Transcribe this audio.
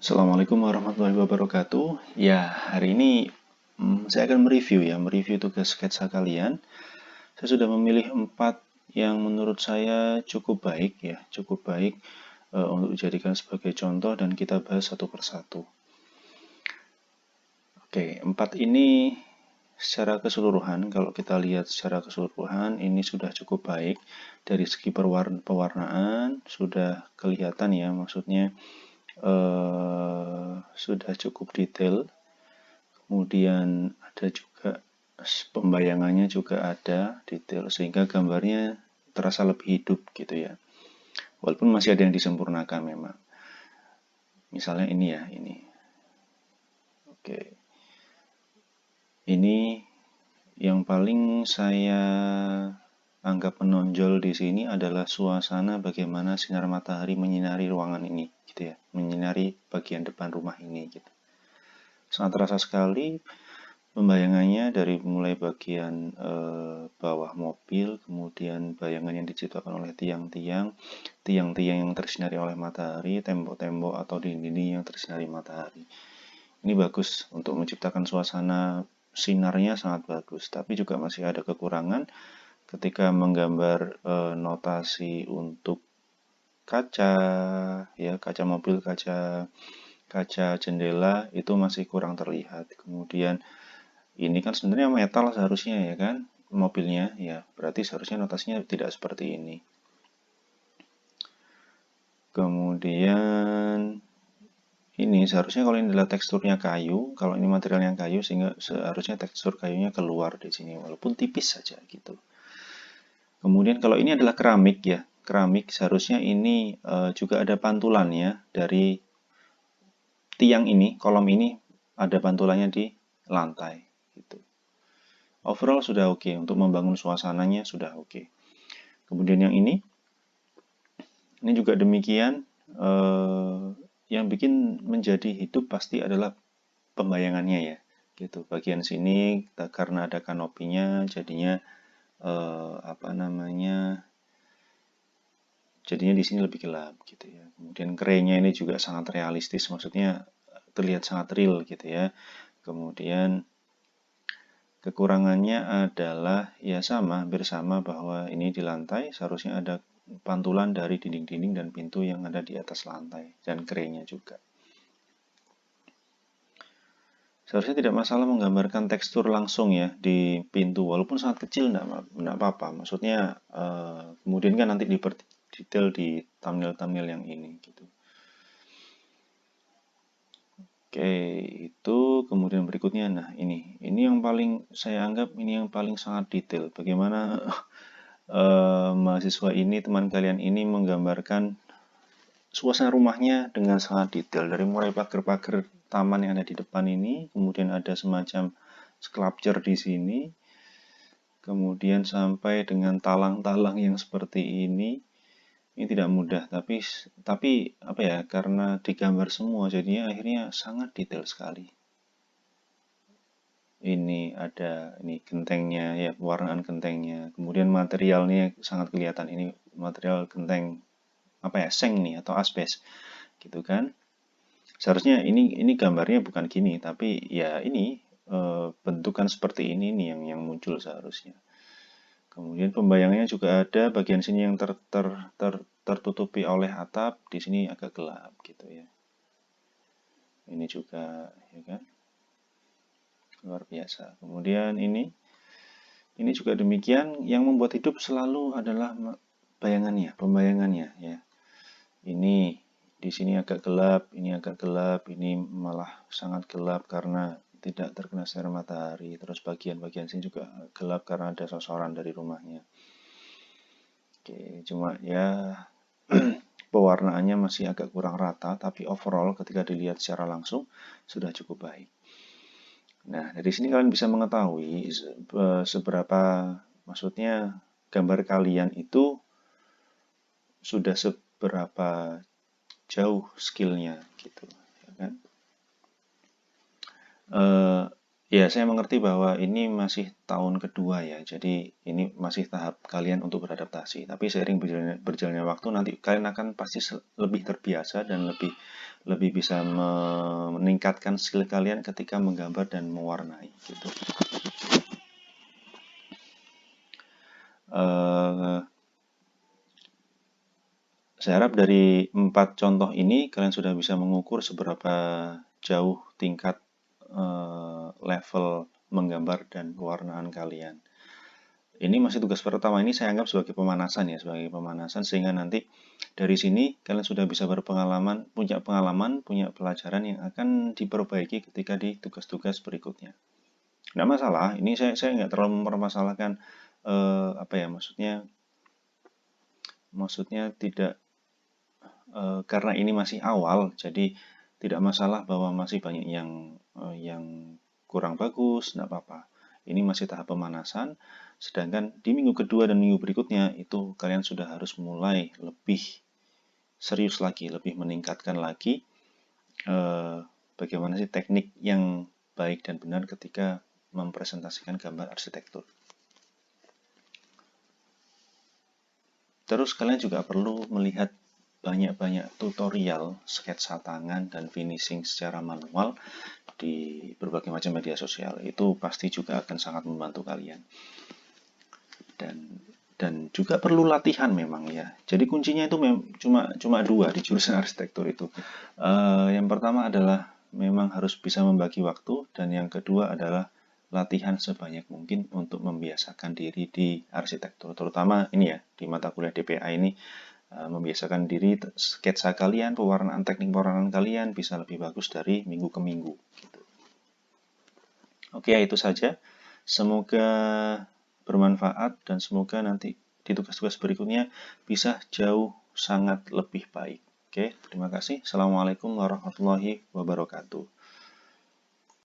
Assalamualaikum warahmatullahi wabarakatuh. Ya, hari ini saya akan mereview tugas sketsa kalian. Saya sudah memilih 4 yang menurut saya cukup baik untuk dijadikan sebagai contoh dan kita bahas satu persatu. Oke, 4 ini secara keseluruhan, kalau kita lihat secara keseluruhan ini sudah cukup baik dari segi pewarnaan, sudah kelihatan ya, maksudnya sudah cukup detail. Kemudian ada juga pembayangannya juga ada detail sehingga gambarnya terasa lebih hidup gitu ya. Walaupun masih ada yang disempurnakan memang. Misalnya ini ya, ini. Oke. Ini yang paling saya anggap menonjol di sini adalah suasana bagaimana sinar matahari menyinari ruangan ini gitu ya, menyinari bagian depan rumah ini gitu. Sangat terasa sekali pembayangannya dari mulai bagian bawah mobil, kemudian bayangan yang diciptakan oleh tiang-tiang yang tersinari oleh matahari, tembok-tembok atau dinding-dinding yang tersinari matahari. Ini bagus untuk menciptakan suasana, sinarnya sangat bagus, tapi juga masih ada kekurangan ketika menggambar notasi untuk kaca, ya kaca mobil, kaca jendela itu masih kurang terlihat. Kemudian ini kan sebenarnya metal seharusnya ya kan, mobilnya ya, berarti seharusnya notasinya tidak seperti ini. Kemudian ini seharusnya kalau ini adalah teksturnya kayu, kalau ini materialnya kayu, sehingga seharusnya tekstur kayunya keluar di sini walaupun tipis saja gitu. Kemudian kalau ini adalah keramik ya, keramik seharusnya ini juga ada pantulannya dari tiang ini, kolom ini ada pantulannya di lantai gitu. Overall sudah oke, untuk membangun suasananya sudah oke. Kemudian yang ini juga demikian. Yang bikin menjadi hidup pasti adalah pembayangannya ya, gitu. Bagian sini karena ada kanopinya, jadinya jadinya di sini lebih gelap gitu ya. Kemudian kerenya ini juga sangat realistis, maksudnya terlihat sangat real gitu ya. Kemudian kekurangannya adalah ya hampir sama bahwa ini di lantai seharusnya ada pantulan dari dinding-dinding dan pintu yang ada di atas lantai dan kerenya juga. Seharusnya tidak masalah menggambarkan tekstur langsung ya di pintu, walaupun sangat kecil enggak apa-apa. Maksudnya kemudian kan nanti detail di thumbnail-thumbnail yang ini gitu. Oke, itu kemudian berikutnya, nah ini yang paling saya anggap ini yang paling sangat detail. Bagaimana mahasiswa ini, teman kalian ini menggambarkan suasana rumahnya dengan sangat detail. Dari mulai pagar-pagar taman yang ada di depan ini, kemudian ada semacam sculpture di sini, kemudian sampai dengan talang-talang yang seperti ini. Ini tidak mudah, tapi apa ya, karena digambar semua jadinya akhirnya sangat detail sekali. Ini ada gentengnya ya, pewarnaan gentengnya, kemudian materialnya sangat kelihatan, ini material genteng apa ya, seng nih atau asbes gitu kan. Seharusnya ini gambarnya bukan gini, tapi ya ini bentukan seperti ini nih yang muncul seharusnya. Kemudian pembayangannya juga ada, bagian sini yang tertutupi oleh atap, di sini agak gelap gitu ya. Ini juga ya kan, luar biasa. Kemudian ini juga demikian, yang membuat hidup selalu adalah pembayangannya ya. Ini di sini agak gelap, ini malah sangat gelap karena tidak terkena sinar matahari. Terus bagian-bagian sini juga gelap karena ada sosoran dari rumahnya. Oke, cuma ya pewarnaannya masih agak kurang rata, tapi overall ketika dilihat secara langsung sudah cukup baik. Nah, dari sini kalian bisa mengetahui seberapa, maksudnya gambar kalian itu sudah seberapa jauh skillnya gitu ya kan. Ya, saya mengerti bahwa ini masih tahun kedua ya, jadi ini masih tahap kalian untuk beradaptasi. Tapi seiring berjalannya waktu nanti kalian akan pasti lebih terbiasa dan lebih bisa meningkatkan skill kalian ketika menggambar dan mewarnai gitu. Eh, saya harap dari 4 contoh ini kalian sudah bisa mengukur seberapa jauh tingkat level menggambar dan pewarnaan kalian. Ini masih tugas pertama, ini saya anggap sebagai pemanasan ya, sebagai pemanasan sehingga nanti dari sini kalian sudah bisa berpengalaman, punya pelajaran yang akan diperbaiki ketika di tugas-tugas berikutnya. Nggak masalah, ini saya nggak terlalu mempermasalahkan apa ya, maksudnya tidak karena ini masih awal, jadi tidak masalah bahwa masih banyak yang kurang bagus, nggak apa-apa. Ini masih tahap pemanasan, sedangkan di minggu kedua dan minggu berikutnya itu kalian sudah harus mulai lebih serius lagi, lebih meningkatkan lagi eh, bagaimana sih teknik yang baik dan benar ketika mempresentasikan gambar arsitektur. Terus kalian juga perlu melihat banyak-banyak tutorial sketsa tangan dan finishing secara manual di berbagai macam media sosial. Itu pasti juga akan sangat membantu kalian. Dan juga perlu latihan memang ya. Jadi kuncinya itu cuma dua di jurusan arsitektur itu. Yang pertama adalah memang harus bisa membagi waktu, dan yang kedua adalah latihan sebanyak mungkin untuk membiasakan diri di arsitektur. Terutama ini ya, di mata kuliah DPA ini membiasakan diri sketsa kalian, teknik pewarnaan kalian bisa lebih bagus dari minggu ke minggu. Gitu. Oke, itu saja. Semoga bermanfaat dan semoga nanti di tugas-tugas berikutnya bisa jauh sangat lebih baik. Oke, terima kasih. Assalamualaikum warahmatullahi wabarakatuh.